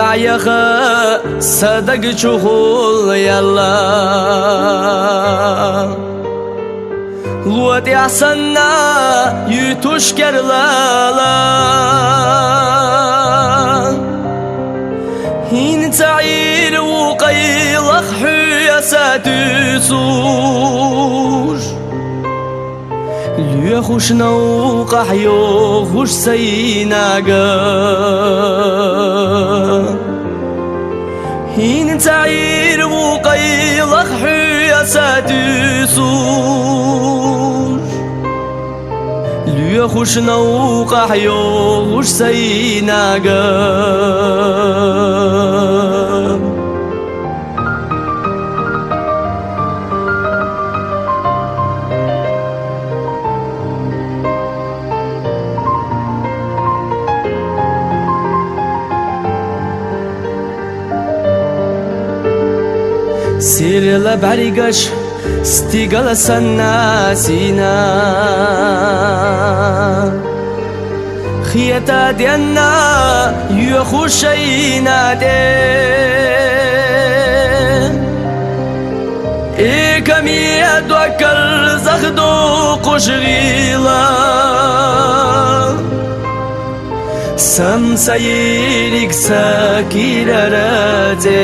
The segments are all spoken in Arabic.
dayağı sadak çuhul yalla Luat yasanna yutuş kerlala Hin ta'ir وقيلخ حياسات سور ليخوش نوقح يخوش سيناقا هين تعير وقيلخ حياسات سور ليخوش نوقح يخوش سيناقا سير بريقش استيقل سناسينا خيتا دينا يخشينا دين إيكمي أدوكر زخدو قشغيلا سم سيرك ساكير راتين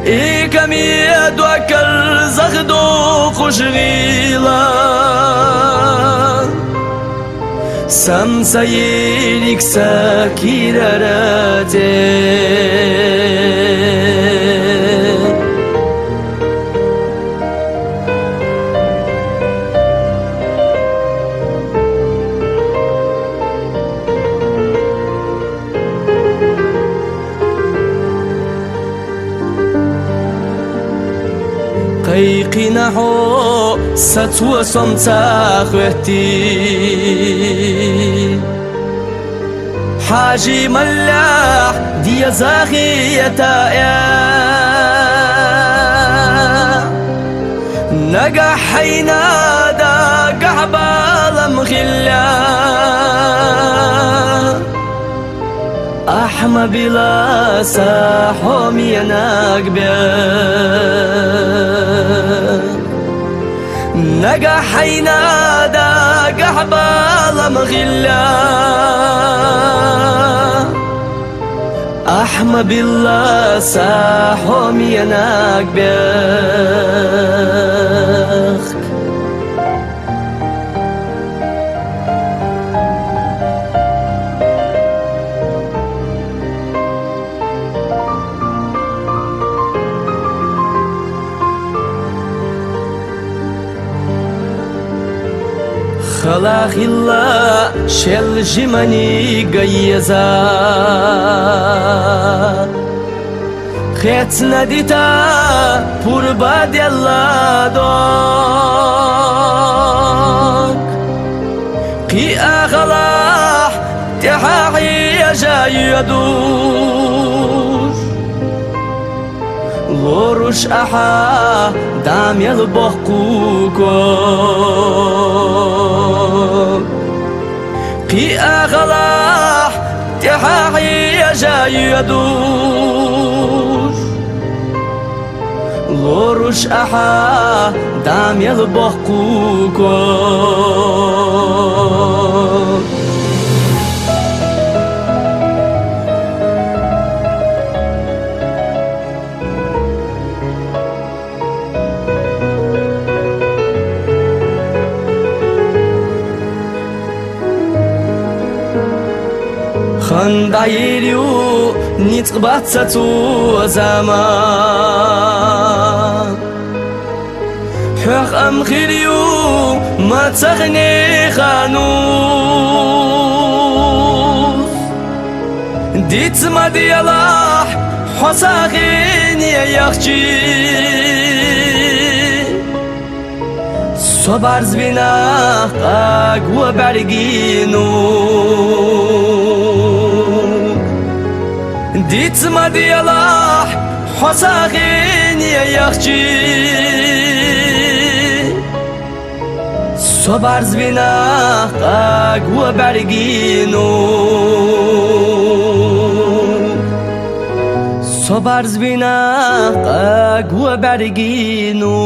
إيكمي أدوكر زخدو قشغيلا سم سيرك ساكير راتين قيقنا حو ستوى صمتا خوتي حاجي ملاح دي زاغية يا نقا حينا دا قعبال مخلا أحمى بلا ساحوم يناق نقا حينا دا قعبال مغلا أحمى بالله ساحوم يناق بيخ خلاق الله شل جماني قيزا خيتنا ديتا پوربا ديالا دوك قي أغلاح تحاحي جاي يدور لورش أحا دام يلبخ كوكو قي أغلاح تحاحي جاي يدور لورش أحا دام يلبخ كوكو خندايريو نيتقبات ساتو زمان حق أم خيريو ما تغني خانوس ديت ما ديالاح حساقين يخشي صبرز بنا قاق برقينو ديت ما ديالاح حساقين يخشي صبرز بناقك وبرقينو صبرز بناقك وبرقينو